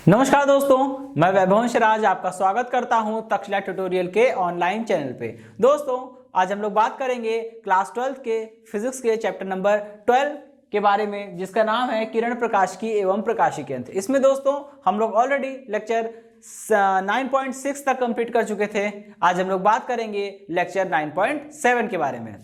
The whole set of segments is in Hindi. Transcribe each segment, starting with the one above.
नमस्कार दोस्तों, मैं वैभवंश राज आपका स्वागत करता हूं तक्षशिला ट्यूटोरियल के ऑनलाइन चैनल पे। दोस्तों, आज हम लोग बात करेंगे क्लास 12 के फिजिक्स के चैप्टर नंबर 12 के बारे में, जिसका नाम है किरण प्रकाशिकी एवं प्रकाशिकी यंत्र। इसमें दोस्तों हम लोग ऑलरेडी लेक्चर 9.6 तक कंप्लीट कर चुके थे। आज हम लोग बात करेंगे लेक्चर 9.7 के बारे में।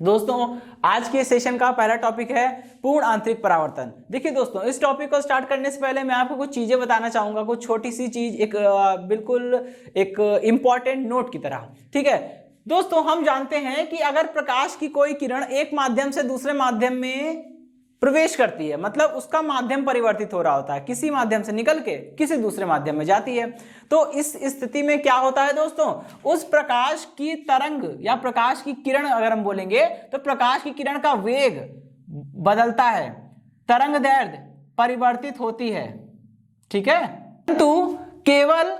दोस्तों, आज के सेशन का पहला टॉपिक है पूर्ण आंतरिक परावर्तन। देखिए दोस्तों, इस टॉपिक को स्टार्ट करने से पहले मैं आपको कुछ चीजें बताना चाहूंगा, कुछ छोटी सी चीज, बिल्कुल एक इंपॉर्टेंट नोट की तरह। ठीक है दोस्तों, हम जानते हैं कि अगर प्रकाश की कोई किरण एक माध्यम से दूसरे माध्यम में प्रवेश करती है, मतलब उसका माध्यम परिवर्तित हो रहा होता है, किसी माध्यम से निकल के किसी दूसरे माध्यम में जाती है, तो इस स्थिति में क्या होता है दोस्तों, उस प्रकाश की तरंग या प्रकाश की किरण अगर हम बोलेंगे तो प्रकाश की किरण का वेग बदलता है, तरंग दैर्ध्य परिवर्तित होती है। ठीक है, परंतु केवल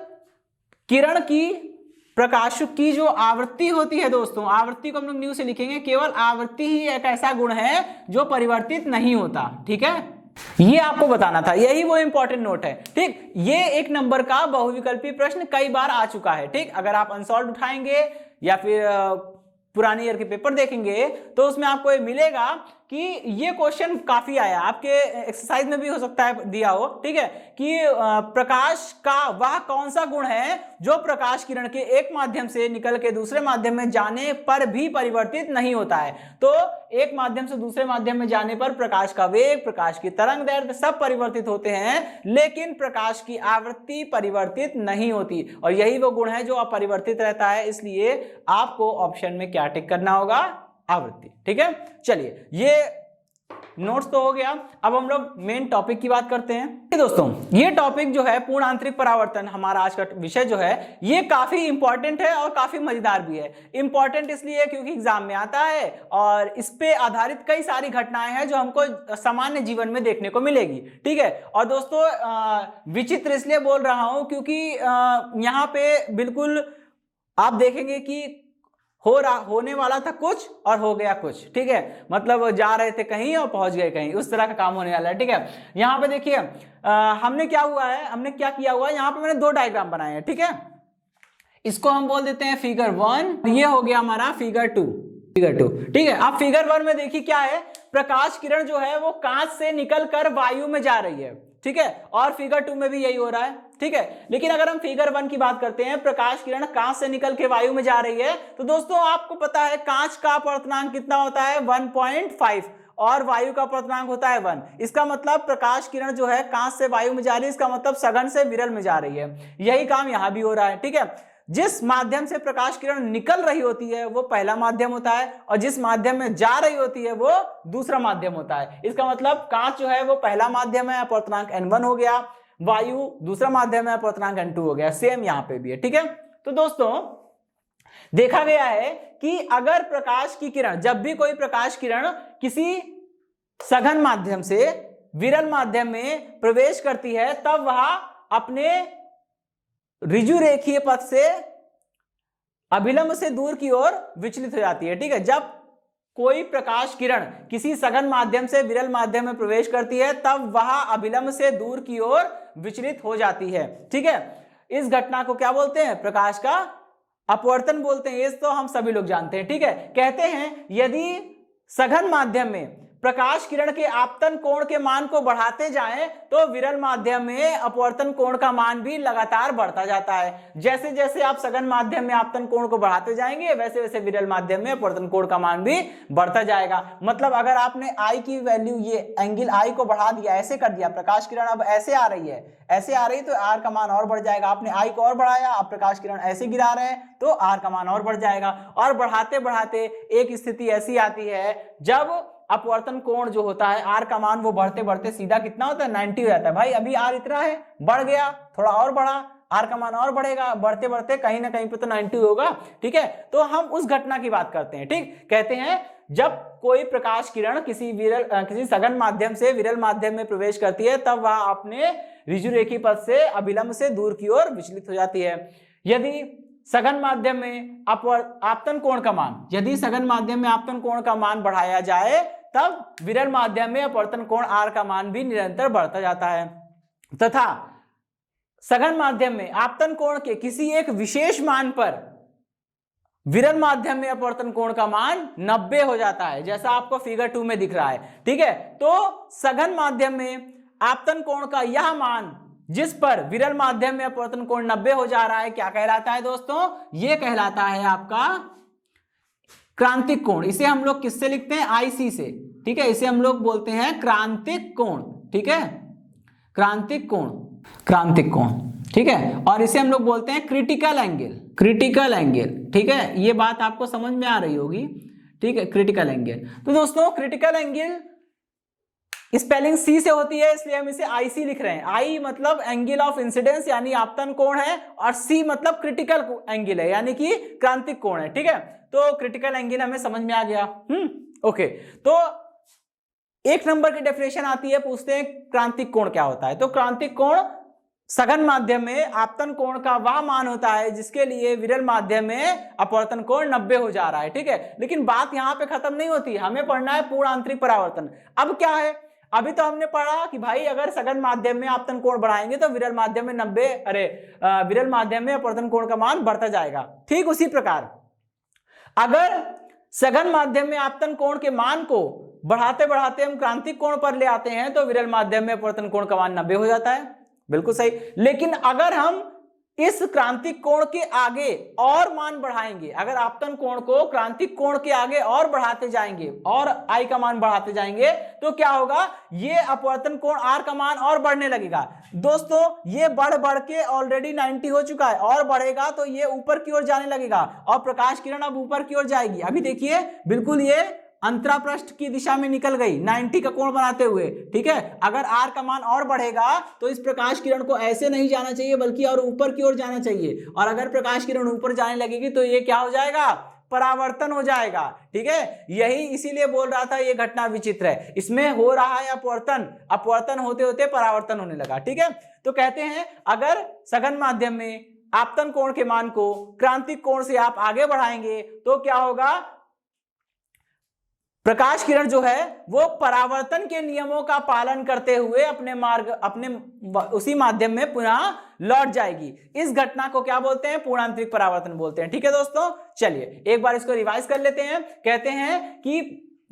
किरण की प्रकाश की जो आवृत्ति होती है दोस्तों, आवृत्ति को हम लोग न्यू से लिखेंगे, केवल आवृत्ति ही एक ऐसा गुण है जो परिवर्तित नहीं होता। ठीक है, ये आपको बताना था, यही वो इंपॉर्टेंट नोट है। ठीक, ये एक नंबर का बहुविकल्पी प्रश्न कई बार आ चुका है। ठीक, अगर आप अनसॉल्व उठाएंगे या फिर पुरानी ईयर के पेपर देखेंगे तो उसमें आपको ये मिलेगा कि ये क्वेश्चन काफी आया, आपके एक्सरसाइज में भी हो सकता है दिया हो। ठीक है, कि प्रकाश का वह कौन सा गुण है जो प्रकाश किरण के एक माध्यम से निकल के दूसरे माध्यम में जाने पर भी परिवर्तित नहीं होता है। तो एक माध्यम से दूसरे माध्यम में जाने पर प्रकाश का वेग, प्रकाश की तरंग दैर्ध्य सब परिवर्तित होते हैं, लेकिन प्रकाश की आवृत्ति परिवर्तित नहीं होती, और यही वो गुण है जो अपरिवर्तित रहता है। इसलिए आपको ऑप्शन में क्या टिक करना होगा, आवृत्ति। ठीक है, चलिए ये नोट्स तो हो गया। अब हम लोग मेन टॉपिक की बात करते हैं। दोस्तों, ये टॉपिक जो है पूर्ण आंतरिक परावर्तन, हमारा आज का विषय जो है, ये काफी इंपॉर्टेंट है और काफी मजेदार भी है। इंपॉर्टेंट इसलिए क्योंकि एग्जाम में आता है और इस पे आधारित कई सारी घटनाएं हैं जो हमको सामान्य जीवन में देखने को मिलेगी। ठीक है, और दोस्तों विचित्र इसलिए बोल रहा हूं क्योंकि यहाँ पे बिल्कुल आप देखेंगे कि होने वाला था कुछ और हो गया कुछ। ठीक है, मतलब जा रहे थे कहीं और पहुंच गए कहीं, उस तरह का काम होने वाला है। ठीक है, यहाँ पे देखिए हमने क्या किया हुआ है, यहाँ पे मैंने दो डायग्राम बनाए हैं। ठीक है, इसको हम बोल देते हैं फिगर 1, ये हो गया हमारा फिगर 2। ठीक है, आप फिगर 1 में देखिए क्या है, प्रकाश किरण जो है वो कांच से निकलकर वायु में जा रही है। ठीक है, और फिगर 2 में भी यही हो रहा है। ठीक है, लेकिन अगर हम फिगर 1 की बात करते हैं, प्रकाश किरण कांच से निकल के वायु में जा रही है, तो दोस्तों आपको पता है कांच का अपवर्तनांक कितना होता है, 1.5, और वायु का अपवर्तनांक होता है 1। इसका मतलब प्रकाश किरण जो है कांच से वायु में जा रही है, इसका मतलब सघन से विरल में जा रही है। यही काम यहां भी हो रहा है। ठीक है, जिस माध्यम से प्रकाश किरण निकल रही होती है वो पहला माध्यम होता है, और जिस माध्यम में जा रही होती है वो दूसरा माध्यम होता है। इसका मतलब कांच जो है वो पहला माध्यम है, अपवर्तनांक n1 हो गया, वायु दूसरा माध्यम है, अपवर्तनांक n2 हो गया। सेम यहां पे भी है। ठीक है, तो दोस्तों देखा गया है कि अगर प्रकाश की किरण, जब भी कोई प्रकाश किरण किसी सघन माध्यम से विरल माध्यम में प्रवेश करती है, तब वह अपने ऋजु रेखीय पथ से अभिलंब से दूर की ओर विचलित हो जाती है। ठीक है, जब कोई प्रकाश किरण किसी सघन माध्यम से विरल माध्यम में प्रवेश करती है तब वह अभिलंब से दूर की ओर विचलित हो जाती है। ठीक है, इस घटना को क्या बोलते हैं, प्रकाश का अपवर्तन बोलते हैं। ये तो हम सभी लोग जानते हैं। ठीक है, कहते हैं यदि सघन माध्यम में प्रकाश किरण के आपतन कोण के मान को बढ़ाते जाएं तो विरल माध्यम में अपवर्तन कोण का मान भी लगातार बढ़ता जाता है। जैसे जैसे आप सघन माध्यम में आपतन कोण को बढ़ाते जाएंगे वैसे वैसे विरल माध्यम में अपवर्तन कोण का मान भी बढ़ता जाएगा। मतलब अगर आपने आई की वैल्यू, ये एंगल आई को बढ़ा दिया, ऐसे कर दिया, प्रकाश किरण अब ऐसे आ रही है, ऐसे आ रही तो आर का मान और बढ़ जाएगा। आपने आई को और बढ़ाया, अब प्रकाश किरण ऐसे गिरा रहे हैं तो आर का मान और बढ़ जाएगा। और बढ़ाते बढ़ाते एक स्थिति ऐसी आती है जब अपवर्तन कोण जो होता है आर का मान वो बढ़ते बढ़ते सीधा कितना होता है, 90 हो जाता है। भाई अभी आर इतना है, बढ़ गया, थोड़ा और बढ़ा, आर का मान और बढ़ेगा, बढ़ते बढ़ते कहीं ना कहीं पे तो 90 होगा। ठीक है, तो हम उस घटना की बात करते हैं। ठीक, कहते हैं जब कोई प्रकाश किरण किसी सघन माध्यम से विरल माध्यम में प्रवेश करती है तब वह अपने ऋजु रेखीय पथ से अभिलंब से दूर की ओर विचलित हो जाती है। यदि सघन माध्यम में आपतन कोण का मान, यदि सघन माध्यम में आपतन कोण का मान बढ़ाया जाए तब विरल माध्यम में अपवर्तन कोण आर का मान भी निरंतर बढ़ता जाता है। तथा सघन माध्यम में आपतन कोण के किसी एक विशेष मान पर विरल माध्यम में अपवर्तन कोण का मान 90 हो जाता है, जैसा आपको फिगर 2 में दिख रहा है। ठीक है, तो सघन माध्यम में आपतन कोण का यह मान जिस पर विरल माध्यम में अपवर्तन कोण 90 हो जा रहा है, क्या कहलाता है दोस्तों? ये कहलाता है आपका क्रांतिक कोण। इसे हम लोग किससे लिखते हैं? आईसी से। ठीक है, इसे हम लोग बोलते हैं क्रांतिक कोण। ठीक है, क्रांतिक कोण, क्रांतिक कोण। ठीक है, और इसे हम लोग बोलते हैं क्रिटिकल एंगल, क्रिटिकल एंगल। ठीक है, ये बात आपको समझ में आ रही होगी। ठीक है, क्रिटिकल एंगल। तो दोस्तों क्रिटिकल एंगल स्पेलिंग सी से होती है, इसलिए हम इसे आईसी लिख रहे हैं। आई मतलब एंगल ऑफ इंसिडेंस यानी आपतन कोण है, और सी मतलब क्रिटिकल एंगल है यानी कि क्रांतिक कोण है। ठीक है, तो क्रिटिकल एंगल हमें समझ में आ गया। ओके, तो एक नंबर की डेफिनेशन आती है, पूछते हैं क्रांतिक कोण क्या होता है। तो क्रांतिक कोण सघन माध्यम में आपतन कोण का वह मान होता है जिसके लिए विरल माध्यम में अपवर्तन कोण 90 हो जा रहा है। ठीक है, लेकिन बात यहां पे खत्म नहीं होती, हमें पढ़ना है पूर्ण आंतरिक परावर्तन। अब क्या है, अभी तो हमने पढ़ा कि भाई अगर सघन माध्यम में आपतन कोण बढ़ाएंगे तो विरल माध्यम में विरल माध्यम में अपवर्तन कोण का मान बढ़ता जाएगा। ठीक उसी प्रकार अगर सघन माध्यम में आपतन कोण के मान को बढ़ाते बढ़ाते हम क्रांतिक कोण पर ले आते हैं तो विरल माध्यम में अपवर्तन कोण का मान 90 हो जाता है। बिल्कुल सही। लेकिन अगर हम इस क्रांतिक कोण के आगे और मान बढ़ाएंगे, अगर आपतन कोण को क्रांतिक कोण के आगे और बढ़ाते जाएंगे और आई का मान बढ़ाते जाएंगे तो क्या होगा, ये अपवर्तन कोण आर का मान और बढ़ने लगेगा। दोस्तों ये बढ़ बढ़ के ऑलरेडी 90 हो चुका है, और बढ़ेगा तो ये ऊपर की ओर जाने लगेगा और प्रकाश किरण अब ऊपर की ओर जाएगी। अभी देखिए बिल्कुल ये अंतरापृष्ठ की दिशा में निकल गई 90 का कोण बनाते हुए। ठीक है, अगर आर का मान और बढ़ेगा तो इस प्रकाश किरण को ऐसे नहीं जाना चाहिए बल्कि और ऊपर की ओर जाना चाहिए, और अगर प्रकाश किरण ऊपर जाने लगेगी तो ये क्या हो जाएगा, परावर्तन हो जाएगा। ठीक है, यही इसीलिए बोल रहा था ये घटना विचित्र है, इसमें हो रहा है अपवर्तन, अपवर्तन होते होते परावर्तन होने लगा। ठीक है, तो कहते हैं अगर सघन माध्यम में आपतन कोण के मान को क्रांतिक कोण से आप आगे बढ़ाएंगे तो क्या होगा, प्रकाश किरण जो है वो परावर्तन के नियमों का पालन करते हुए अपने उसी माध्यम में पुनः लौट जाएगी। इस घटना को क्या बोलते हैं, पूर्णांतरिक परावर्तन बोलते हैं। ठीक है दोस्तों, चलिए एक बार इसको रिवाइज कर लेते हैं। कहते हैं कि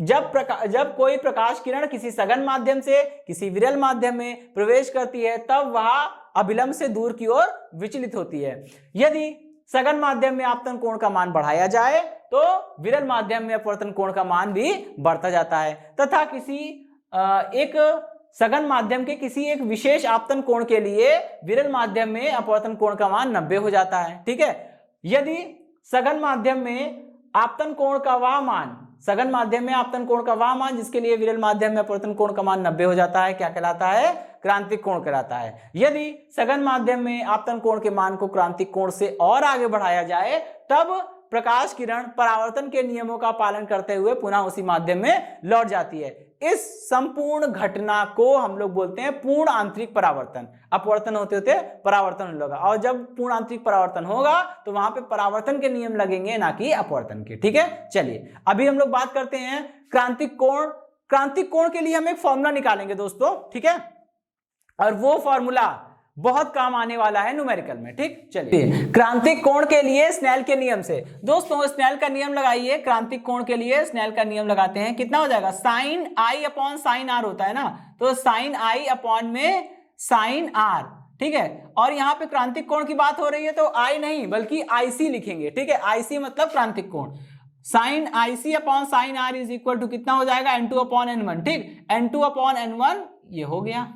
जब कोई प्रकाश किरण किसी सघन माध्यम से किसी विरल माध्यम में प्रवेश करती है तब वह अभिलंब से दूर की ओर विचलित होती है। यदि सघन माध्यम में आपतन कोण का मान बढ़ाया जाए तो विरल माध्यम में अपवर्तन कोण का मान भी बढ़ता जाता है, तथा किसी एक सघन माध्यम के किसी एक विशेष आपतन कोण के लिए विरल माध्यम में अपवर्तन कोण का मान 90 हो जाता है। ठीक है, यदि सघन माध्यम में आपतन कोण का वह मान, सघन माध्यम में आपतन कोण का वह मान जिसके लिए विरल माध्यम में अपवर्तन कोण का मान 90 हो जाता है, क्या कहलाता है, क्रांतिक कोण कहलाता है। यदि सघन माध्यम में आपतन कोण के मान को क्रांतिक कोण से और आगे बढ़ाया जाए तब प्रकाश किरण परावर्तन के नियमों का पालन करते हुए पुनः उसी माध्यम में लौट जाती है। इस संपूर्ण घटना को हम लोग बोलते हैं पूर्ण आंतरिक परावर्तन। अपवर्तन होते होते परावर्तन होगा, और जब पूर्ण आंतरिक परावर्तन होगा तो वहां पे परावर्तन के नियम लगेंगे ना कि अपवर्तन के। ठीक है, चलिए अभी हम लोग बात करते हैं क्रांतिक कोण। क्रांतिक कोण के लिए हम एक फॉर्मूला निकालेंगे दोस्तों। ठीक है, और वो फॉर्मूला बहुत काम आने वाला है न्यूमेरिकल में। ठीक, चलिए क्रांतिक कोण के लिए स्नेल के नियम से दोस्तों स्नेल का नियम लगाइए। क्रांतिक कोण के लिए स्नेल का नियम लगाते हैं, कितना हो जाएगा, sine I upon sine R होता है ना, तो साइन आई अपॉन में साइन आर। ठीक है, और यहाँ पे क्रांतिक कोण की बात हो रही है तो आई नहीं बल्कि आईसी लिखेंगे। ठीक है, आईसी मतलब क्रांतिक कोण। Sine IC upon sine R is equal to कितना हो जाएगा, n2 अपॉन n1। ठीक, n2 अपॉन n1 ये हो गया,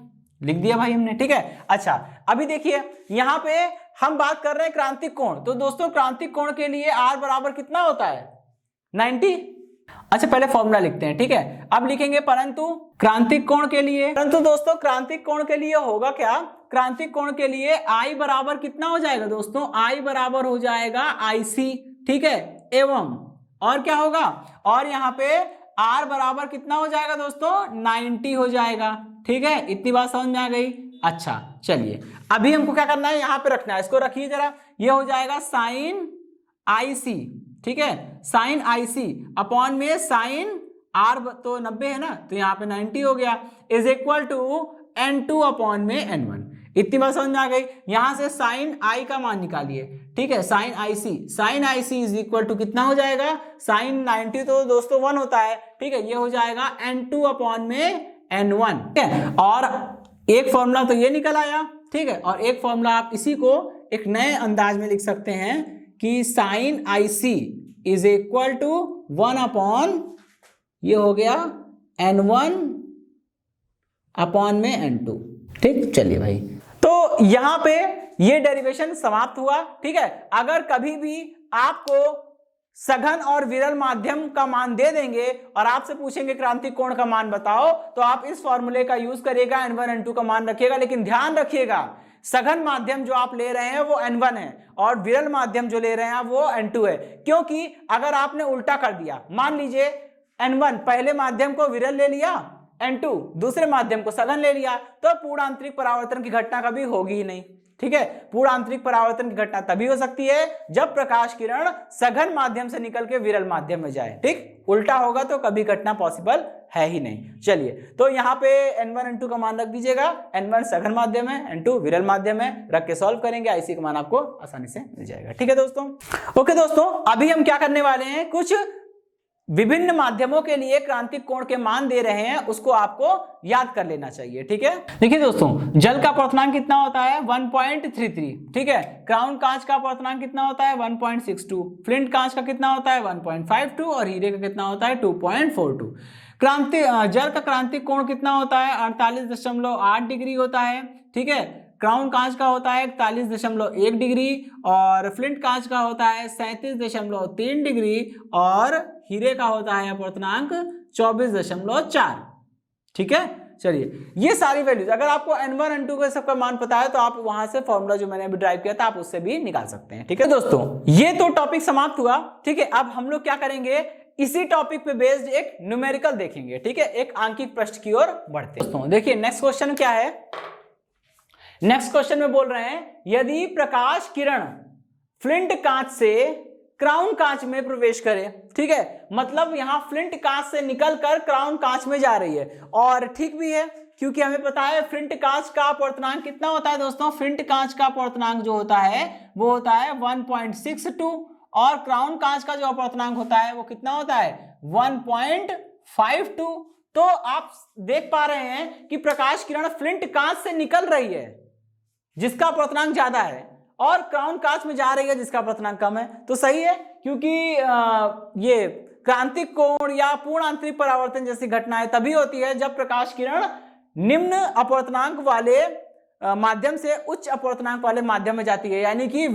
लिख दिया भाई हमने। ठीक है, अच्छा अभी देखिए यहां पे हम बात कर रहे हैं क्रांतिक कोण, तो दोस्तों क्रांतिक कोण के लिए r बराबर कितना होता है, 90। अच्छा पहले फॉर्मूला लिखते हैं। ठीक है, अब लिखेंगे परंतु क्रांतिक कोण के लिए, परंतु दोस्तों क्रांतिक कोण के लिए होगा क्या, क्रांतिक कोण के लिए I बराबर कितना हो जाएगा दोस्तों, I बराबर हो जाएगा IC। ठीक है, एवं और क्या होगा, और यहाँ पे R बराबर कितना हो जाएगा दोस्तों, 90 हो जाएगा। ठीक है, इतनी बात समझ में आ गई। अच्छा चलिए अभी हमको क्या करना है, यहाँ पे रखना है, इसको रखिए जरा, ये हो जाएगा साइन आईसी। ठीक है, साइन आईसी अपॉन में साइन आर तो 90 है ना, तो यहाँ पे 90 हो गया, is equal to n2 upon में n1। इतनी बात समझ में आ गई। यहां से साइन आई का मान निकालिए, ठीक है, sine I C is equal to कितना हो जाएगा, साइन 90 तो दोस्तों 1 होता है, ठीक है, ये हो जाएगा n2 अपॉन में n1, ठीक है। और एक फॉर्मूला तो ये निकल आया, ठीक है, और एक फॉर्मूला आप इसी को एक नए अंदाज में लिख सकते हैं कि sine I C is equal to 1 upon, ये हो गया n1 अपॉन में n2, ठीक। चलिए भाई, तो यहां पे ये डेरिवेशन समाप्त हुआ, ठीक है। अगर कभी भी आपको सघन और विरल माध्यम का मान दे देंगे और आपसे पूछेंगे क्रांतिक कोण का मान बताओ, तो आप इस फॉर्मूले का यूज करिएगा, n1 n2 का मान रखिएगा। लेकिन ध्यान रखिएगा, सघन माध्यम जो आप ले रहे हैं वो n1 है और विरल माध्यम जो ले रहे हैं वो n2 है। क्योंकि अगर आपने उल्टा कर दिया, मान लीजिए n1 पहले माध्यम को विरल ले लिया, n2 दूसरे माध्यम को सघन ले लिया, तो पूर्ण आंतरिक परावर्तन की घटना कभी होगी ही नहीं, ठीक है। पूर्ण आंतरिक परावर्तन की घटना तभी हो सकती है जब प्रकाश किरण सघन माध्यम से निकल के विरल माध्यम में जाए, ठीक। उल्टा होगा तो कभी घटना पॉसिबल है ही नहीं। चलिए, तो यहाँ पे n1 n2 का मान रख दीजिएगा, n1 सघन माध्यम है, n2 विरल माध्यम है, रख के सॉल्व करेंगे, आईसी का मान आपको आसानी से मिल जाएगा, ठीक है दोस्तों। ओके दोस्तों, अभी हम क्या करने वाले हैं, कुछ विभिन्न माध्यमों के लिए क्रांतिक कोण के मान दे रहे हैं, उसको आपको याद कर लेना चाहिए, ठीक है। देखिए दोस्तों, जल का अपवर्तनांक कितना होता है 1.33, ठीक है। क्राउन कांच का अपवर्तनांक कितना होता है 1.62, फ्लिंट कांच का कितना होता है 1.52 और हीरे का कितना होता है 2.42। जल का क्रांतिक कोण कितना होता है 48.8 डिग्री होता है, ठीक है। क्राउन कांच का होता है 41.1 डिग्री और फ्लिंट कांच का होता है 37.3 डिग्री और हीरे का होता है अपवर्तनांक 24.4, ठीक है। चलिए, ये सारी वैल्यूज अगर आपको n1 n2 का सबका मान पता है तो आप वहां से फॉर्मूला जो मैंने अभी ड्राइव किया था आप उससे भी निकाल सकते हैं, ठीक है दोस्तों। ये तो टॉपिक समाप्त हुआ, ठीक है। अब हम लोग क्या करेंगे, इसी टॉपिक पे बेस्ड एक न्यूमेरिकल देखेंगे, ठीक है, एक आंकिक प्रश्न की ओर बढ़ते हैं दोस्तों। देखिए नेक्स्ट क्वेश्चन क्या है, नेक्स्ट क्वेश्चन में बोल रहे हैं यदि प्रकाश किरण फ्लिंट कांच से क्राउन कांच में प्रवेश करे, ठीक है, मतलब यहां फ्लिंट कांच से निकलकर क्राउन कांच में जा रही है। और ठीक भी है, क्योंकि हमें पता है फ्लिंट कांच का अपवर्तनांक कितना होता है दोस्तों, फ्लिंट कांच का अपवर्तनांक जो होता है वो होता है 1.62 और क्राउन कांच का जो अपवर्तनांक होता है वो कितना होता है 1.52। तो आप देख पा रहे हैं कि प्रकाश किरण फ्लिंट कांच से निकल रही है जिसका अपवर्तनांक ज्यादा है और क्राउन कांच में जा रही है जिसका अपवर्तनांक कम है। तो सही है, क्योंकि ये क्रांतिक कोण या पूर्ण आंतरिक परावर्तन जैसी घटनाएं तभी होती है जब प्रकाश किरण निम्न अपवर्तनांक वाले माध्यम से उच्च अपवर्तनांक वाले माध्यम में जाती है, यानी कि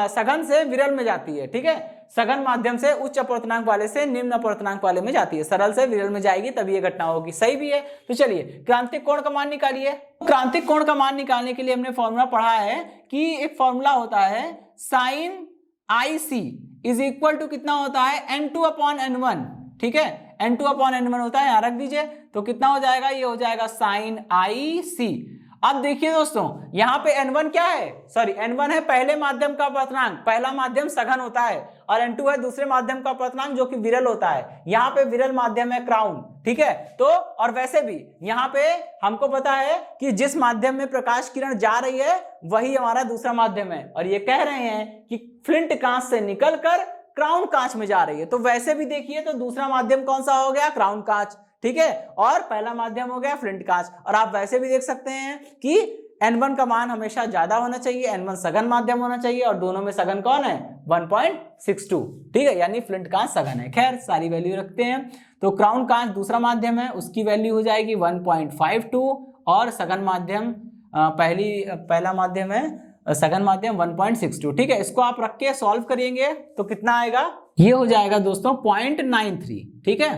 सघन से विरल में जाती है, ठीक है। सघन माध्यम से उच्च अपवर्तनांक वाले से निम्न अपवर्तनांक वाले में जाती है, सरल से विरल में जाएगी तभी ये घटना होगी, सही भी है। तो चलिए क्रांतिक कोण का मान निकालिए। क्रांतिक कोण का मान निकालने के लिए हमने फॉर्मूला पढ़ा है कि एक फॉर्मूला होता है sine I C is equal to कितना होता है n2 अपॉन n1, ठीक है, n2 अपॉन n1 होता है, यहां रख दीजिए। तो कितना हो जाएगा, ये हो जाएगा साइन आई सी। अब देखिए दोस्तों, यहां पे n1 क्या है, सॉरी n1 है पहले माध्यम का अपवर्तनांक, पहला माध्यम सघन होता है, और n2 है दूसरे माध्यम का अपवर्तनांक जो कि विरल होता है। यहाँ पे विरल माध्यम है क्राउन, ठीक है। तो और वैसे भी यहाँ पे हमको पता है कि जिस माध्यम में प्रकाश किरण जा रही है वही हमारा दूसरा माध्यम है, और ये कह रहे हैं कि फ्लिंट कांच से निकलकर क्राउन कांच में जा रही है। तो वैसे भी देखिए तो दूसरा माध्यम कौन सा हो गया, क्राउन कांच, ठीक है, और पहला माध्यम हो गया फ्लिंट कांच। और आप वैसे भी देख सकते हैं कि n1 का मान हमेशा ज्यादा होना चाहिए, n1 सघन माध्यम होना चाहिए, और दोनों में सघन कौन है 1.62, ठीक है, यानी फ्लिंट कांच सघन है। खैर सारी वैल्यू रखते हैं। तो क्राउन कांच दूसरा माध्यम है, उसकी वैल्यू हो जाएगी 1.52 और सघन माध्यम पहला माध्यम है सघन माध्यम 1.62, ठीक है। इसको आप रख के सॉल्व करेंगे तो कितना आएगा, ये हो जाएगा दोस्तों 0.93, ठीक है।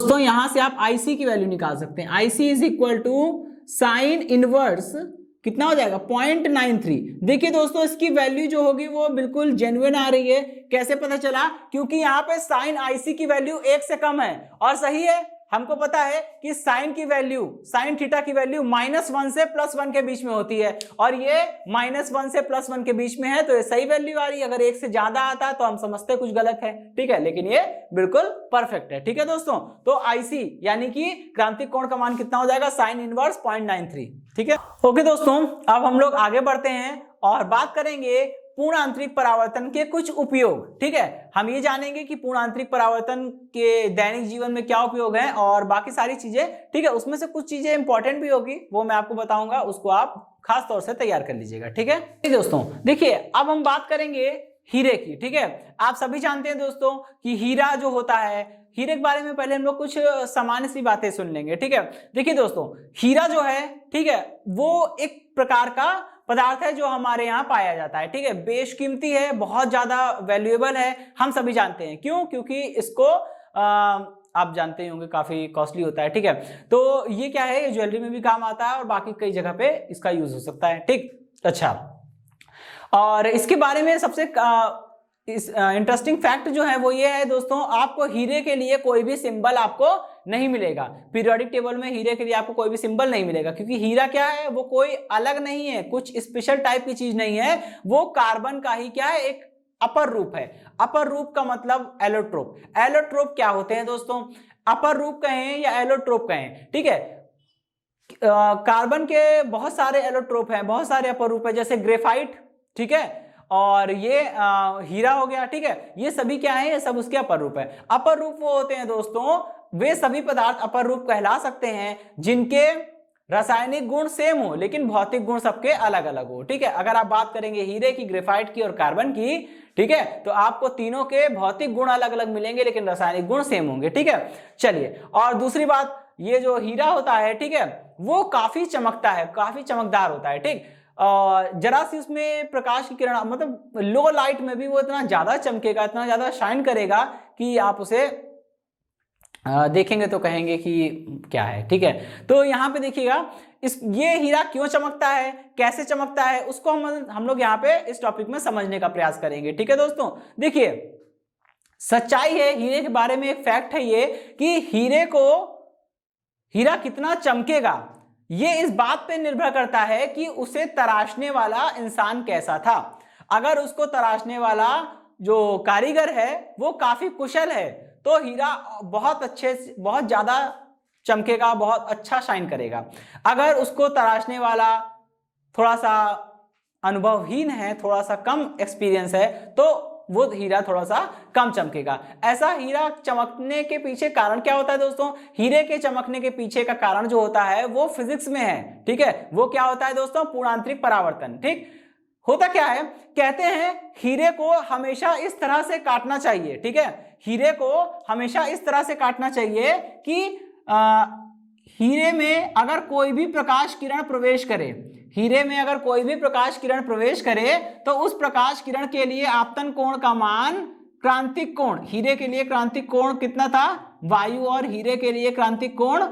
दोस्तों यहां से आप IC की वैल्यू निकाल सकते हैं, IC is equal to sine inverse कितना हो जाएगा 0.93। देखिए दोस्तों इसकी वैल्यू जो होगी वो बिल्कुल जेन्युइन आ रही है। कैसे पता चला, क्योंकि यहाँ पे साइन IC की वैल्यू 1 से कम है, और सही है, हमको पता है कि साइन की वैल्यू, साइन थीटा की वैल्यू -1 से +1 के बीच में होती है, और ये -1 से +1 के बीच में है, तो ये सही वैल्यू आ रही है। अगर 1 से ज्यादा आता है तो हम समझते कुछ गलत है, ठीक है, लेकिन ये बिल्कुल परफेक्ट है, ठीक है दोस्तों। तो IC यानी कि क्रांतिक कोण का मान कितना हो जाएगा, साइन इनवर्स 0.93। ठीक है। ओके दोस्तों, अब हम लोग आगे बढ़ते हैं और बात करेंगे पूर्ण आंतरिक परावर्तन के कुछ उपयोग। ठीक है, हम ये जानेंगे कि पूर्ण आंतरिक परावर्तन के दैनिक जीवन में क्या उपयोग है और बाकी सारी चीजें। ठीक है, उसमें से कुछ चीजें इंपॉर्टेंट भी होगी, वो मैं आपको बताऊंगा, उसको आप खास तौर से तैयार कर लीजिएगा। ठीक है दोस्तों, देखिए अब हम बात करेंगे हीरे की। ठीक है, आप सभी जानते हैं दोस्तों कि हीरा जो होता है, हीरे के बारे में पहले हम लोग कुछ सामान्य सी बातें सुन लेंगे। ठीक है, देखिए दोस्तों, हीरा जो है, ठीक है, वो एक प्रकार का पदार्थ है जो हमारे यहाँ पाया जाता है। ठीक है, बेशकीमती है, बहुत ज्यादा वैल्यूएबल है, हम सभी जानते हैं। क्यों? क्योंकि इसको आप जानते होंगे काफी कॉस्टली होता है। ठीक है, तो ये क्या है, ये ज्वेलरी में भी काम आता है और बाकी कई जगह पे इसका यूज हो सकता है। ठीक, अच्छा, और इसके बारे में सबसे इंटरेस्टिंग फैक्ट जो है वो ये है दोस्तों, आपको हीरे के लिए कोई भी सिंबल आपको नहीं मिलेगा। पीरियोडिक टेबल में हीरे के लिए आपको कोई भी सिंबल नहीं मिलेगा, क्योंकि हीरा क्या है, वो कोई अलग नहीं है, कुछ स्पेशल टाइप की चीज नहीं है, वो कार्बन का ही क्या है, एक अपर रूप है। अपर रूप का मतलब एलोट्रोप। एलोट्रोप क्या होते हैं दोस्तों? अपर रूप कहें या एलोट्रोप कहें, ठीक है, कार्बन के बहुत सारे एलोट्रोप हैं, बहुत सारे अपर रूप है, जैसे ग्रेफाइट, ठीक है, और ये हीरा हो गया। ठीक है, ये सभी क्या है, ये सब उसके अपर रूप है। अपर रूप वो होते हैं दोस्तों, वे सभी पदार्थ अपर रूप कहला सकते हैं जिनके रासायनिक गुण सेम हो लेकिन भौतिक गुण सबके अलग अलग हो। ठीक है, अगर आप बात करेंगे हीरे की, ग्रेफाइट की और कार्बन की, ठीक है, तो आपको तीनों के भौतिक गुण अलग अलग मिलेंगे लेकिन रासायनिक गुण सेम होंगे। ठीक है, चलिए, और दूसरी बात, ये जो हीरा होता है, ठीक है, वो काफी चमकता है, काफी चमकदार होता है। ठीक, जरा सी उसमें प्रकाश की किरण, मतलब लो लाइट में भी वो इतना ज्यादा चमकेगा, इतना ज्यादा शाइन करेगा कि आप उसे देखेंगे तो कहेंगे कि क्या है। ठीक है, तो यहां पे देखिएगा, ये हीरा क्यों चमकता है, कैसे चमकता है, उसको हम लोग यहाँ पे इस टॉपिक में समझने का प्रयास करेंगे। ठीक है दोस्तों, देखिए सच्चाई है हीरे के बारे में, एक फैक्ट है ये कि हीरा कितना चमकेगा, ये इस बात पे निर्भर करता है कि उसे तराशने वाला इंसान कैसा था। अगर उसको तराशने वाला जो कारीगर है वो काफी कुशल है तो हीरा बहुत अच्छे, बहुत ज्यादा चमकेगा, बहुत अच्छा शाइन करेगा। अगर उसको तराशने वाला थोड़ा सा अनुभवहीन है, थोड़ा सा कम एक्सपीरियंस है, तो वो हीरा थोड़ा सा कम चमकेगा। ऐसा हीरा चमकने के पीछे कारण क्या होता है दोस्तों? हीरे के चमकने के पीछे का कारण जो होता है वो फिजिक्स में है। ठीक है, वो क्या होता है दोस्तों? पूर्णांतरिक परावर्तन। ठीक, होता क्या है, कहते हैं हीरे को हमेशा इस तरह से काटना चाहिए। ठीक है, हीरे को हमेशा इस तरह से काटना चाहिए कि हीरे में अगर कोई भी प्रकाश किरण प्रवेश करे, हीरे में अगर कोई भी प्रकाश किरण प्रवेश करे तो उस प्रकाश किरण के लिए आपतन कोण का मान, क्रांतिक कोण, हीरे के लिए क्रांतिक कोण कितना था? वायु और हीरे के लिए क्रांतिक कोण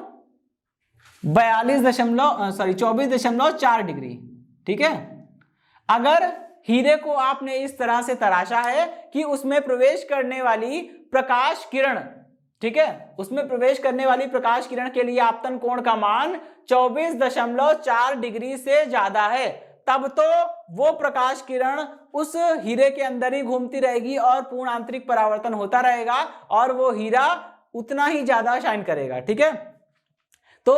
24.4 डिग्री। ठीक है, अगर हीरे को आपने इस तरह से तराशा है कि उसमें प्रवेश करने वाली प्रकाश किरण, ठीक है, उसमें प्रवेश करने वाली प्रकाश किरण के लिए आपतन कोण का मान 24.4 डिग्री से ज्यादा है, तब तो वो प्रकाश किरण उस हीरे के अंदर ही घूमती रहेगी और पूर्ण आंतरिक परावर्तन होता रहेगा और वो हीरा उतना ही ज्यादा शाइन करेगा। ठीक है, तो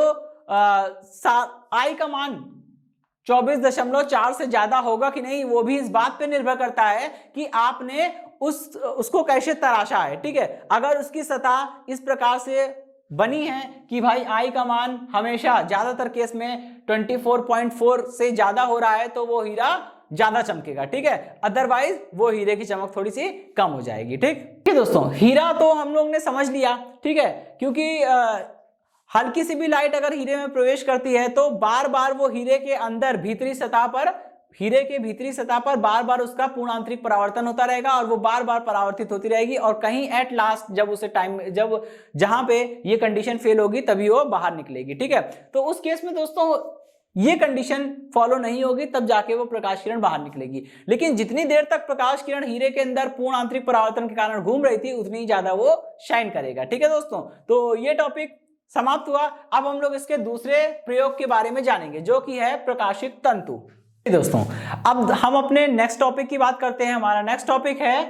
आई का मान 24.4 से ज्यादा होगा कि नहीं, वो भी इस बात पे निर्भर करता है कि आपने उसको कैसे तराशा है। ठीक है, अगर उसकी सतह इस प्रकार से बनी है कि भाई आई का मान हमेशा ज्यादातर केस में 24.4 से ज्यादा हो रहा है तो वो हीरा ज्यादा चमकेगा। ठीक है, अदरवाइज वो हीरे की चमक थोड़ी सी कम हो जाएगी। ठीक है दोस्तों, हीरा तो हम लोग ने समझ लिया। ठीक है, क्योंकि हल्की सी भी लाइट अगर हीरे में प्रवेश करती है तो बार बार वो हीरे के अंदर भीतरी सतह पर, हीरे के भीतरी सतह पर बार बार उसका पूर्ण आंतरिक परावर्तन होता रहेगा और वो बार बार परावर्तित होती रहेगी और कहीं एट लास्ट जब उसे टाइम, जब जहां पे ये कंडीशन फेल होगी तभी वो बाहर निकलेगी। ठीक है, तो उस केस में दोस्तों ये कंडीशन फॉलो नहीं होगी, तब जाके वो प्रकाश किरण बाहर निकलेगी। लेकिन जितनी देर तक प्रकाश किरण हीरे के अंदर पूर्ण आंतरिक परावर्तन के कारण घूम रही थी उतनी ज्यादा वो शाइन करेगा। ठीक है दोस्तों, तो ये टॉपिक समाप्त हुआ। अब हम लोग इसके दूसरे प्रयोग के बारे में जानेंगे जो कि है प्रकाशिक तंतु। दोस्तों, अब हम अपने नेक्स्ट टॉपिक की बात करते हैं। हमारा नेक्स्ट टॉपिक है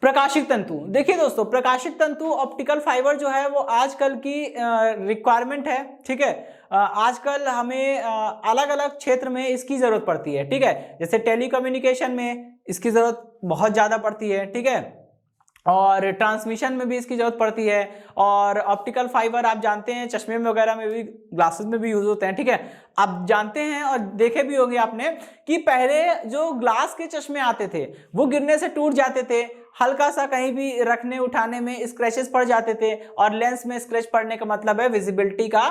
प्रकाशिक तंतु। देखिए दोस्तों, प्रकाशिक तंतु ऑप्टिकल फाइबर जो है वो आजकल की रिक्वायरमेंट है। ठीक है, आजकल हमें अलग अलग क्षेत्र में इसकी जरूरत पड़ती है, ठीक है। जैसे टेलीकम्युनिकेशन में इसकी जरूरत बहुत ज्यादा पड़ती है, ठीक है, और ट्रांसमिशन में भी इसकी जरूरत पड़ती है, और ऑप्टिकल फाइबर आप जानते हैं चश्मे में वगैरह में भी, ग्लासेस में भी यूज होते हैं, ठीक है। आप जानते हैं और देखे भी होंगे आपने कि पहले जो ग्लास के चश्मे आते थे वो गिरने से टूट जाते थे, हल्का सा कहीं भी रखने उठाने में स्क्रैचेस पड़ जाते थे, और लेंस में स्क्रैच पड़ने का मतलब है विजिबिलिटी का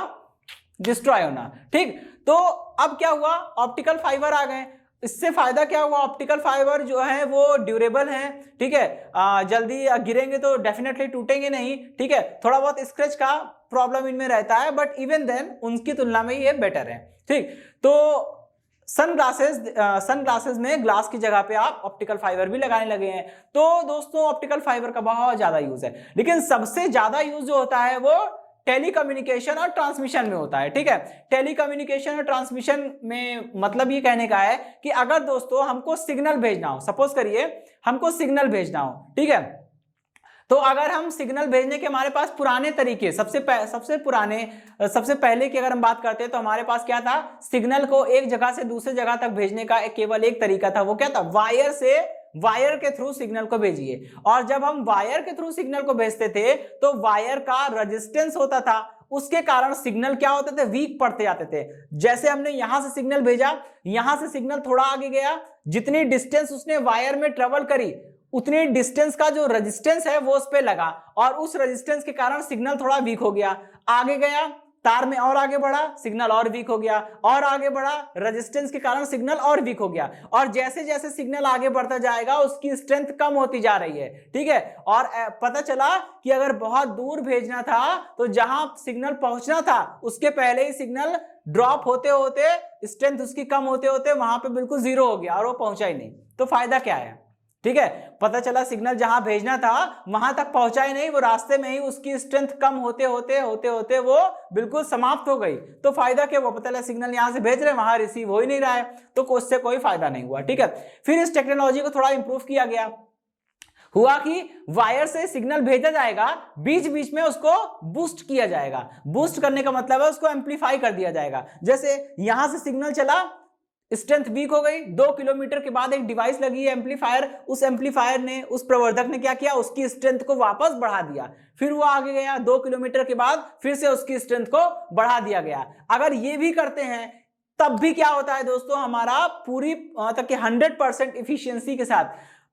डिस्ट्रॉय होना, ठीक। तो अब क्या हुआ, ऑप्टिकल फाइबर आ गए। इससे फायदा क्या हुआ, ऑप्टिकल फाइबर जो है वो ड्यूरेबल है, ठीक है, जल्दी गिरेंगे तो डेफिनेटली टूटेंगे नहीं, ठीक है। थोड़ा बहुत स्क्रैच का प्रॉब्लम इनमें रहता है, बट इवन देन उनकी तुलना में ये बेटर है, ठीक। तो सनग्लासेस में ग्लास की जगह पे आप ऑप्टिकल फाइबर भी लगाने लगे हैं। तो दोस्तों ऑप्टिकल फाइबर का बहुत ज्यादा यूज है, लेकिन सबसे ज्यादा यूज जो होता है वो टेलीकम्युनिकेशन और ट्रांसमिशन में होता है, ठीक है। टेलीकम्युनिकेशन और ट्रांसमिशन में मतलब ये कहने का है कि अगर दोस्तों हमको सिग्नल भेजना हो, सपोज करिए हमको सिग्नल भेजना हो, ठीक है, तो अगर हम सिग्नल भेजने के हमारे पास पुराने तरीके, सबसे पहले की अगर हम बात करते हैं तो हमारे पास क्या था, सिग्नल को एक जगह से दूसरे जगह तक भेजने का केवल एक तरीका था, वो क्या था, वायर के थ्रू सिग्नल को भेजिए। और जब हम वायर के थ्रू सिग्नल को भेजते थे तो वायर का रेजिस्टेंस होता था, उसके कारण सिग्नल क्या होते थे, वीक पड़ते जाते थे। जैसे हमने यहां से सिग्नल भेजा, यहां से सिग्नल थोड़ा आगे गया, जितनी डिस्टेंस उसने वायर में ट्रेवल करी उतनी डिस्टेंस का जो रेजिस्टेंस है वो उस पे लगा, और उस रेजिस्टेंस के कारण सिग्नल थोड़ा वीक हो गया। आगे गया तार में और आगे बढ़ा, सिग्नल और वीक हो गया, और आगे बढ़ा, रेजिस्टेंस के कारण सिग्नल और वीक हो गया, और जैसे जैसे सिग्नल आगे बढ़ता जाएगा उसकी स्ट्रेंथ कम होती जा रही है, ठीक है। और पता चला कि अगर बहुत दूर भेजना था तो जहां सिग्नल पहुंचना था उसके पहले ही सिग्नल ड्रॉप होते होते, स्ट्रेंथ उसकी कम होते होते वहां पे बिल्कुल जीरो हो गया और वो पहुंचा ही नहीं। तो फायदा क्या है, ठीक है, पता चला सिग्नल जहां भेजना था वहां तक पहुंचा ही नहीं, वो रास्ते में ही उसकी स्ट्रेंथ कम होते होते वो बिल्कुल समाप्त हो गई। तो फायदा क्या हुआ, पता चला सिग्नल यहां से भेज रहे हैं वहां रिसीव हो ही नहीं रहा है, तो उससे कोई फायदा नहीं हुआ, ठीक है। फिर इस टेक्नोलॉजी को थोड़ा इंप्रूव किया गया, हुआ कि वायर से सिग्नल भेजा जाएगा, बीच बीच में उसको बूस्ट किया जाएगा। बूस्ट करने का मतलब है उसको एम्पलीफाई कर दिया जाएगा। जैसे यहां से सिग्नल चला, स्ट्रेंथ वीक हो गई, 2 किलोमीटर के बाद एक डिवाइस लगी है एम्पलीफायर, उस एम्पलीफायर ने, उस प्रवर्धक ने क्या किया, उसकी स्ट्रेंथ को वापस बढ़ा दिया। फिर वो आगे गया, 2 किलोमीटर के बाद फिर से उसकी स्ट्रेंथ को बढ़ा दिया गया। अगर ये भी करते हैं तब भी क्या होता है दोस्तों, हमारा पूरी तक के 100% इफिशियंसी के साथ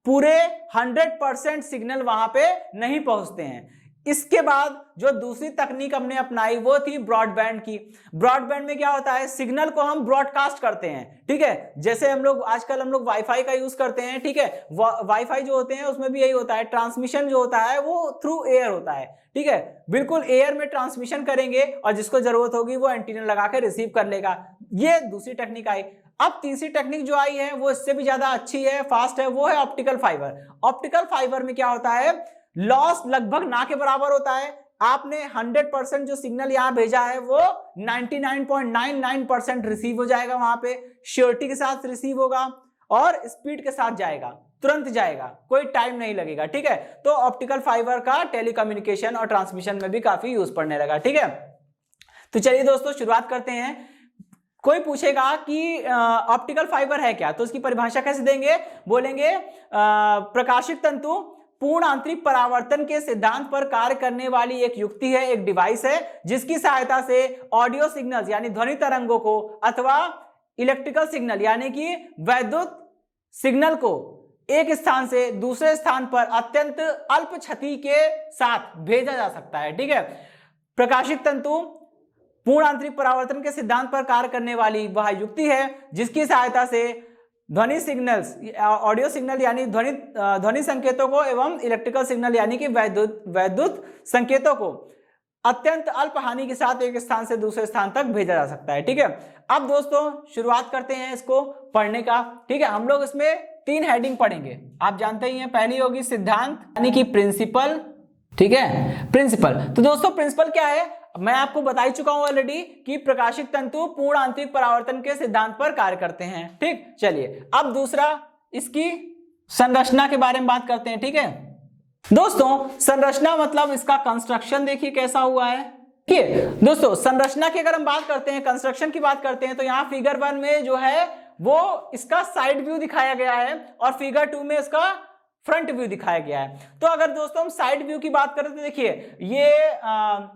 पूरे 100% सिग्नल वहां पे नहीं पहुंचते हैं। इसके बाद जो दूसरी तकनीक हमने अपनाई वो थी ब्रॉडबैंड की। ब्रॉडबैंड में क्या होता है, सिग्नल को हम ब्रॉडकास्ट करते हैं, ठीक है। जैसे आजकल हम लोग वाईफाई का यूज करते हैं, ठीक है। वाईफाई जो होते हैं उसमें भी यही होता है, ट्रांसमिशन जो होता है वो थ्रू एयर होता है, ठीक है। बिल्कुल एयर में ट्रांसमिशन करेंगे और जिसको जरूरत होगी वो एंटीना लगा के रिसीव कर लेगा। ये दूसरी टेक्निक आई। अब तीसरी टेक्निक जो आई है वो इससे भी ज्यादा अच्छी है, फास्ट है, वो है ऑप्टिकल फाइबर। ऑप्टिकल फाइबर में क्या होता है, लॉस लगभग ना के बराबर होता है। आपने 100% जो सिग्नल यहां भेजा है वो 99.99% रिसीव हो जाएगा, वहां पे श्योरिटी के साथ रिसीव होगा और स्पीड के साथ जाएगा, तुरंत जाएगा, कोई टाइम नहीं लगेगा, ठीक है। तो ऑप्टिकल फाइबर का टेलीकम्युनिकेशन और ट्रांसमिशन में भी काफी यूज पड़ने लगा, ठीक है। तो चलिए दोस्तों शुरुआत करते हैं। कोई पूछेगा कि ऑप्टिकल फाइबर है क्या, तो उसकी परिभाषा कैसे देंगे, बोलेंगे प्रकाशिक तंतु पूर्ण आंतरिक परावर्तन के सिद्धांत पर कार्य करने वाली एक युक्ति है, एक डिवाइस है, जिसकी सहायता से ऑडियो सिग्नल्स यानी ध्वनि तरंगों को अथवा इलेक्ट्रिकल सिग्नल यानी कि वैद्युत सिग्नल को एक स्थान से दूसरे स्थान पर अत्यंत अल्प क्षति के साथ भेजा जा सकता है, ठीक है। प्रकाशिक तंतु पूर्ण आंतरिक परावर्तन के सिद्धांत पर कार्य करने वाली वह युक्ति है जिसकी सहायता से ध्वनि सिग्नल्स, ऑडियो सिग्नल यानी ध्वनि संकेतों को एवं इलेक्ट्रिकल सिग्नल यानी कि वैद्युत संकेतों को अत्यंत अल्प हानि के साथ एक स्थान से दूसरे स्थान तक भेजा जा सकता है, ठीक है। अब दोस्तों शुरुआत करते हैं इसको पढ़ने का, ठीक है। हम लोग इसमें 3 हेडिंग पढ़ेंगे, आप जानते ही हैं। पहली होगी सिद्धांत यानी कि प्रिंसिपल, ठीक है, प्रिंसिपल। तो दोस्तों प्रिंसिपल क्या है, मैं आपको बता ही चुका हूं ऑलरेडी कि प्रकाशिक तंतु पूर्ण आंतरिक परावर्तन के सिद्धांत पर कार्य करते हैं, ठीक। चलिए अब दूसरा इसकी संरचना के बारे में बात करते हैं, ठीक है। दोस्तों संरचना मतलब इसका कंस्ट्रक्शन देखिए कैसा हुआ है, देखिए दोस्तों, संरचना की अगर हम बात करते हैं, कंस्ट्रक्शन की बात करते हैं, तो यहाँ फिगर 1 में जो है वो इसका साइड व्यू दिखाया गया है और फिगर 2 में इसका फ्रंट व्यू दिखाया गया है। तो अगर दोस्तों हम साइड व्यू की बात करें तो देखिए ये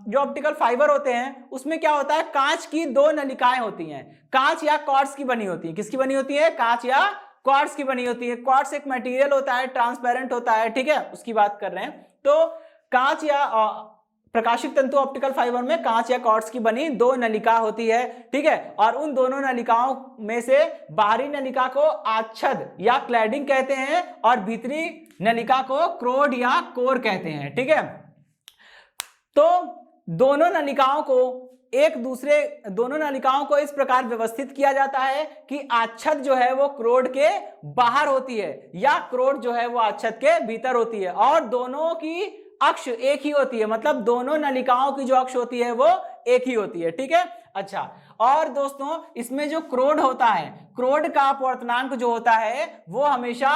जो ऑप्टिकल फाइबर होते हैं उसमें क्या होता है, कांच की दो नलिकाएं होती हैं, कांच या क्वार्ट्ज की बनी होती है। किसकी बनी होती है? कांच या क्वार्ट्ज की बनी होती है। क्वार्ट्ज एक मटेरियल होता है, ट्रांसपेरेंट होता है, ठीक है, उसकी बात कर रहे हैं। तो कांच या प्रकाशिक तंतु ऑप्टिकल फाइबर में कांच या क्वार्ट्ज की बनी दो नलिका होती है, ठीक है, और उन दोनों नलिकाओं में से बाहरी नलिका को आच्छद या क्लैडिंग कहते हैं और भीतरी नलिका को क्रोड या कोर कहते हैं, ठीक है। तो दोनों नलिकाओं को इस प्रकार व्यवस्थित किया जाता है कि आच्छद जो है वो क्रोड के बाहर होती है या क्रोड जो है वो आच्छद के भीतर होती है, और दोनों की अक्ष एक ही होती है, मतलब दोनों नलिकाओं की जो अक्ष होती है वो एक ही होती है, ठीक है। अच्छा, और दोस्तों इसमें जो क्रोड होता है, क्रोड का अपवर्तनांक जो होता है वो हमेशा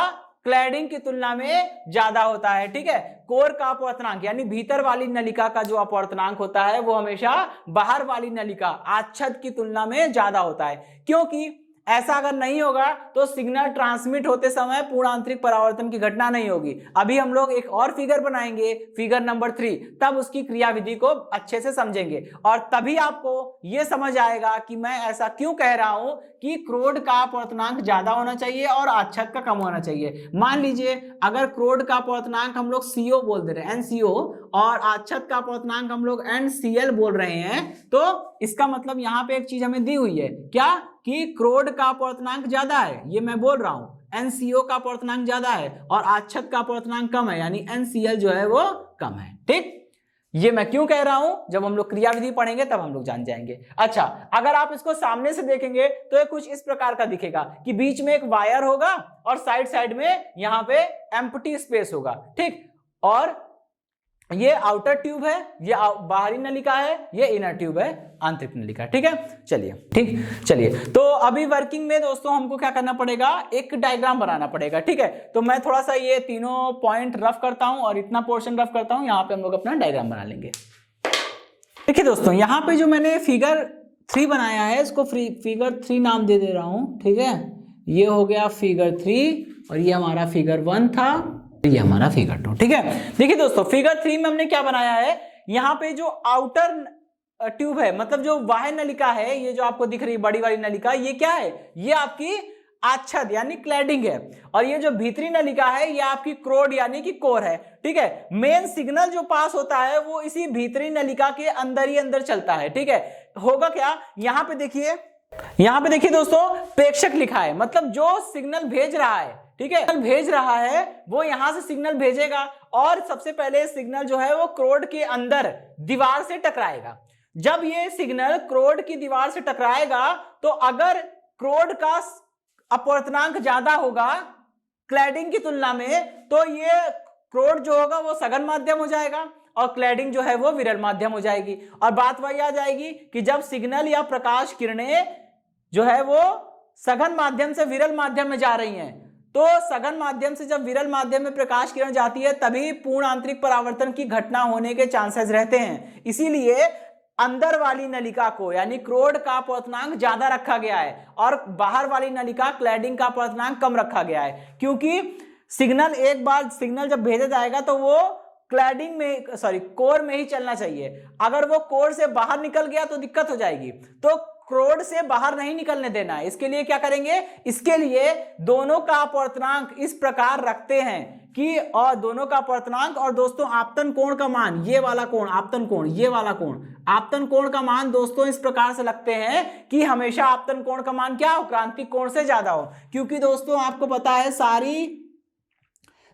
क्लैडिंग की तुलना में ज्यादा होता है, ठीक है। कोर का अपवर्तनांक यानी भीतर वाली नलिका का जो अपवर्तनांक होता है वो हमेशा बाहर वाली नलिका आच्छद की तुलना में ज्यादा होता है, क्योंकि ऐसा अगर नहीं होगा तो सिग्नल ट्रांसमिट होते समय पूर्ण आंतरिक परावर्तन की घटना नहीं होगी। अभी हम लोग एक और फिगर बनाएंगे, फिगर नंबर 3, तब उसकी क्रियाविधि को अच्छे से समझेंगे और तभी आपको यह समझ आएगा कि मैं ऐसा क्यों कह रहा हूं कि क्रोड का अपवर्तनांक ज्यादा होना चाहिए और आच्छद का कम होना चाहिए। मान लीजिए अगर क्रोड का अपवर्तनांक हम लोग CO बोल दे रहे हैं, NCO, और आच्छद का अपवर्तनांक हम लोग NCl बोल रहे हैं, तो इसका मतलब यहां पे एक चीज हमें दी हुई है, क्या कि क्रोड का अपवर्तनांक ज्यादा है, ये मैं बोल रहा हूं, NCO का अपवर्तनांक ज्यादा है और आच्छद का अपवर्तनांक कम है, यानी NCl जो है वो कम है, ठीक। ये मैं क्यों कह रहा हूं, जब हम लोग क्रियाविधि पढ़ेंगे तब हम लोग जान जाएंगे। अच्छा, अगर आप इसको सामने से देखेंगे तो ये कुछ इस प्रकार का दिखेगा कि बीच में एक वायर होगा और साइड साइड में यहां पे एम्प्टी स्पेस होगा, ठीक, और ये आउटर ट्यूब है, ये बाहरी नलिका है, ये इनर ट्यूब है, आंतरिक नलिका, ठीक है। चलिए तो अभी वर्किंग में दोस्तों हमको क्या करना पड़ेगा, एक डायग्राम बनाना पड़ेगा, ठीक है। तो मैं थोड़ा सा ये तीनों पॉइंट रफ करता हूं और इतना पोर्शन रफ करता हूं, यहां पे हम लोग अपना डायग्राम बना लेंगे। देखिए दोस्तों, यहां पे जो मैंने फिगर 3 बनाया है इसको फिगर 3 नाम दे दे रहा हूं, ठीक है। ये हो गया फिगर 3 और ये हमारा फिगर 1 था, ये हमारा फिगर 2, ठीक है। देखिए दोस्तों, फिगर 3 में हमने क्या बनाया है, यहाँ पे जो आउटर ट्यूब है, मतलब जो बाह्य नलिका है, ये जो आपको दिख रही है बड़ी वाली नलिका, ये क्या है, ये आपकी आच्छद यानी क्लैडिंग है, और ये जो भीतरी नलिका है ये आपकी क्रोड यानी कि कोर है, ठीक है। मेन सिग्नल जो पास होता है वो इसी भीतरी नलिका के अंदर ही अंदर चलता है, ठीक है। होगा क्या, यहाँ पे देखिए दोस्तों, प्रेक्षक लिखा है, मतलब जो सिग्नल भेज रहा है, ठीक है, भेज रहा है वो यहां से सिग्नल भेजेगा और सबसे पहले सिग्नल जो है वो क्रोड के अंदर दीवार से टकराएगा। जब ये सिग्नल क्रोड की दीवार से टकराएगा तो अगर क्रोड का अपवर्तनांक ज्यादा होगा क्लैडिंग की तुलना में, तो ये क्रोड जो होगा वो सघन माध्यम हो जाएगा और क्लैडिंग जो है वो विरल माध्यम हो जाएगी। और बात वही आ जाएगी कि जब सिग्नल या प्रकाश किरणें जो है वो सघन माध्यम से विरल माध्यम में जा रही हैं, तो सघन माध्यम से जब विरल माध्यम में प्रकाश किरण जाती है तभी पूर्ण आंतरिक परावर्तन की घटना होने के चांसेस रहते हैं। इसीलिए अंदर वाली नलिका को यानी क्रोड का अपवर्तनांक ज्यादा रखा गया है और बाहर वाली नलिका क्लैडिंग का अपवर्तनांक कम रखा गया है, क्योंकि एक बार सिग्नल जब भेजा जाएगा तो वो कोर में ही चलना चाहिए। अगर वो कोर से बाहर निकल गया तो दिक्कत हो जाएगी, तो क्रोड से बाहर नहीं निकलने देना है। इसके लिए क्या करेंगे, इसके लिए दोनों का अपवर्तनांक इस प्रकार रखते हैं कि, और दोनों का अपवर्तनांक और दोस्तों आपतन कोण का मान, ये वाला कोण आपतन कोण, ये वाला कोण आपतन कोण का मान दोस्तों इस प्रकार से लगते हैं कि हमेशा आपतन कोण का मान क्या हो, क्रांतिक कोण से ज्यादा हो। क्योंकि दोस्तों आपको पता है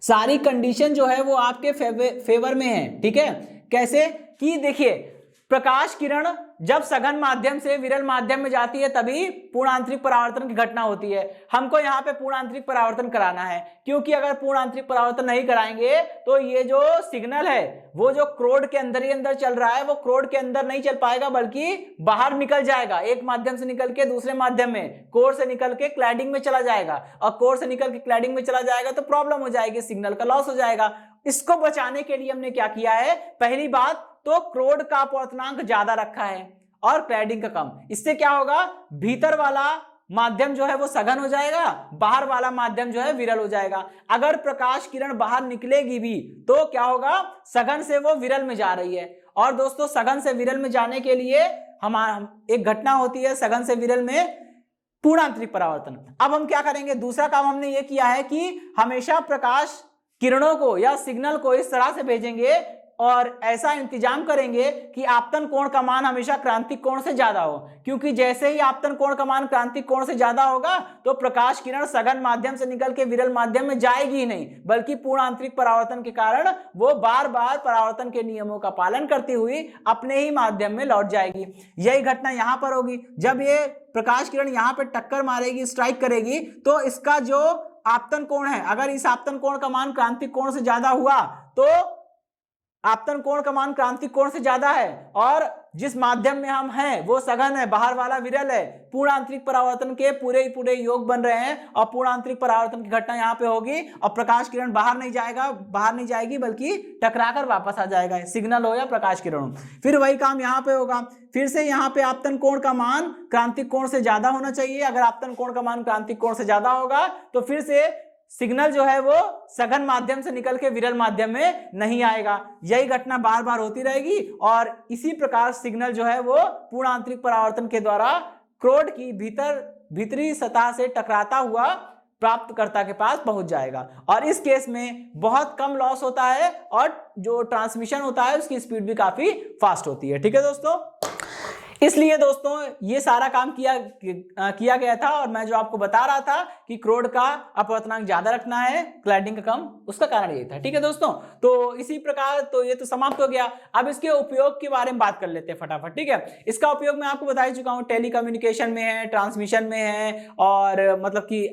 सारी कंडीशन जो है वो आपके फेवर में है, ठीक है। कैसे कि देखिए, प्रकाश किरण जब सघन माध्यम से विरल माध्यम में जाती है तभी पूर्ण आंतरिक परावर्तन की घटना होती है। हमको यहाँ पे पूर्ण आंतरिक परावर्तन कराना है, क्योंकि अगर पूर्ण आंतरिक परावर्तन नहीं कराएंगे तो ये जो सिग्नल है वो जो क्रोड के अंदर ही अंदर चल रहा है वो क्रोड के अंदर नहीं चल पाएगा, बल्कि बाहर निकल जाएगा, एक माध्यम से निकल के दूसरे माध्यम में, कोर से निकल के क्लैडिंग में चला जाएगा, और कोर से निकल के क्लैडिंग में चला जाएगा तो प्रॉब्लम हो जाएगी, सिग्नल का लॉस हो जाएगा। इसको बचाने के लिए हमने क्या किया है, पहली बात तो क्रोड का अपवर्तनांक ज्यादा रखा है और क्लैडिंग का कम। इससे क्या होगा, भीतर वाला माध्यम जो है वो सघन हो जाएगा, बाहर वाला माध्यम जो है विरल हो जाएगा। अगर प्रकाश किरण बाहर निकलेगी भी तो क्या होगा, सघन से वो विरल में जा रही है। और दोस्तों सघन से विरल में जाने के लिए हमारा एक घटना होती है सघन से विरल में, पूर्णांतरिक परावर्तन। अब हम क्या करेंगे, दूसरा काम हमने ये किया है कि हमेशा प्रकाश किरणों को या सिग्नल को इस तरह से भेजेंगे और ऐसा इंतजाम करेंगे कि आपतन कोण का मान हमेशा क्रांतिक कोण से ज्यादा हो, क्योंकि जैसे ही आपतन कोण का मान क्रांतिक कोण से ज्यादा होगा तो प्रकाश किरण सघन माध्यम से निकल के विरल माध्यम में जाएगी ही नहीं, बल्कि पूर्ण आंतरिक परावर्तन के कारण वो बार बार परावर्तन के नियमों का पालन करती हुई अपने ही माध्यम में लौट जाएगी। यही घटना यहां पर होगी। जब ये प्रकाश किरण यहां पर टक्कर मारेगी, स्ट्राइक करेगी, तो इसका जो आपतन कोण है, अगर इस आपतन कोण का मान क्रांतिक कोण से ज्यादा हुआ तो आपतन कोण का मान क्रांतिक कोण से ज्यादा है और जिस माध्यम में हम हैं वो सघन है, बाहर वाला विरल है, पूर्ण आंतरिक परावर्तन के पूरे योग बन रहे हैं और पूर्ण आंतरिक परावर्तन की घटना यहाँ पे होगी और प्रकाश किरण बाहर नहीं जाएगी बल्कि टकराकर वापस आ जाएगा, सिग्नल हो या प्रकाश किरण हो। फिर वही काम यहाँ पे होगा, फिर से यहाँ पे आपतन कोण का मान क्रांतिक कोण से ज्यादा होना चाहिए। अगर आपतन कोण का मान क्रांतिक कोण से ज्यादा होगा तो फिर से सिग्नल जो है वो सघन माध्यम से निकल के विरल माध्यम में नहीं आएगा। यही घटना बार बार होती रहेगी और इसी प्रकार सिग्नल जो है वो पूर्ण आंतरिक परावर्तन के द्वारा क्रोड की भीतरी सतह से टकराता हुआ प्राप्तकर्ता के पास पहुंच जाएगा और इस केस में बहुत कम लॉस होता है और जो ट्रांसमिशन होता है उसकी स्पीड भी काफी फास्ट होती है। ठीक है दोस्तों, इसलिए दोस्तों ये सारा काम किया गया था और मैं जो आपको बता रहा था कि क्रोड का अपवर्तनांक ज्यादा रखना है, क्लैडिंग का कम, उसका कारण ये था। ठीक है दोस्तों, तो इसी प्रकार तो ये तो समाप्त हो गया। अब इसके उपयोग के बारे में बात कर लेते हैं फटाफट। ठीक है, इसका उपयोग मैं आपको बता ही चुका हूं, टेलीकम्युनिकेशन में है, ट्रांसमिशन में है और मतलब कि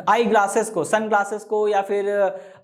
आई ग्लासेस को, सन ग्लासेस को या फिर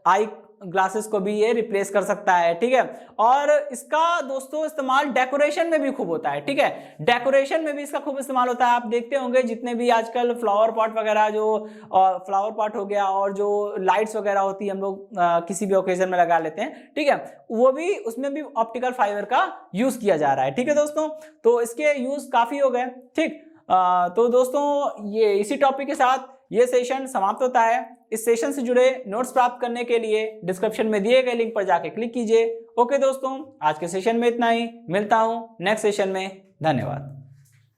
आई ग्लासेस को भी ये रिप्लेस कर सकता है। ठीक है, और इसका दोस्तों इस्तेमाल डेकोरेशन में भी खूब होता है। ठीक है, डेकोरेशन में भी इसका खूब इस्तेमाल होता है। आप देखते होंगे जितने भी आजकल फ्लावर पॉट वगैरह, जो फ्लावर पॉट हो गया और जो लाइट्स वगैरह होती है हम लोग किसी भी ओकेजन में लगा लेते हैं। ठीक है, वो भी उसमें भी ऑप्टिकल फाइबर का यूज किया जा रहा है। ठीक है दोस्तों, तो इसके यूज काफी हो गए। ठीक, तो दोस्तों ये इसी टॉपिक के साथ ये सेशन समाप्त होता है। इस सेशन से जुड़े नोट्स प्राप्त करने के लिए डिस्क्रिप्शन में दिए गए लिंक पर जाके क्लिक कीजिए। ओके दोस्तों, आज के सेशन में इतना ही, मिलता हूं नेक्स्ट सेशन में। धन्यवाद।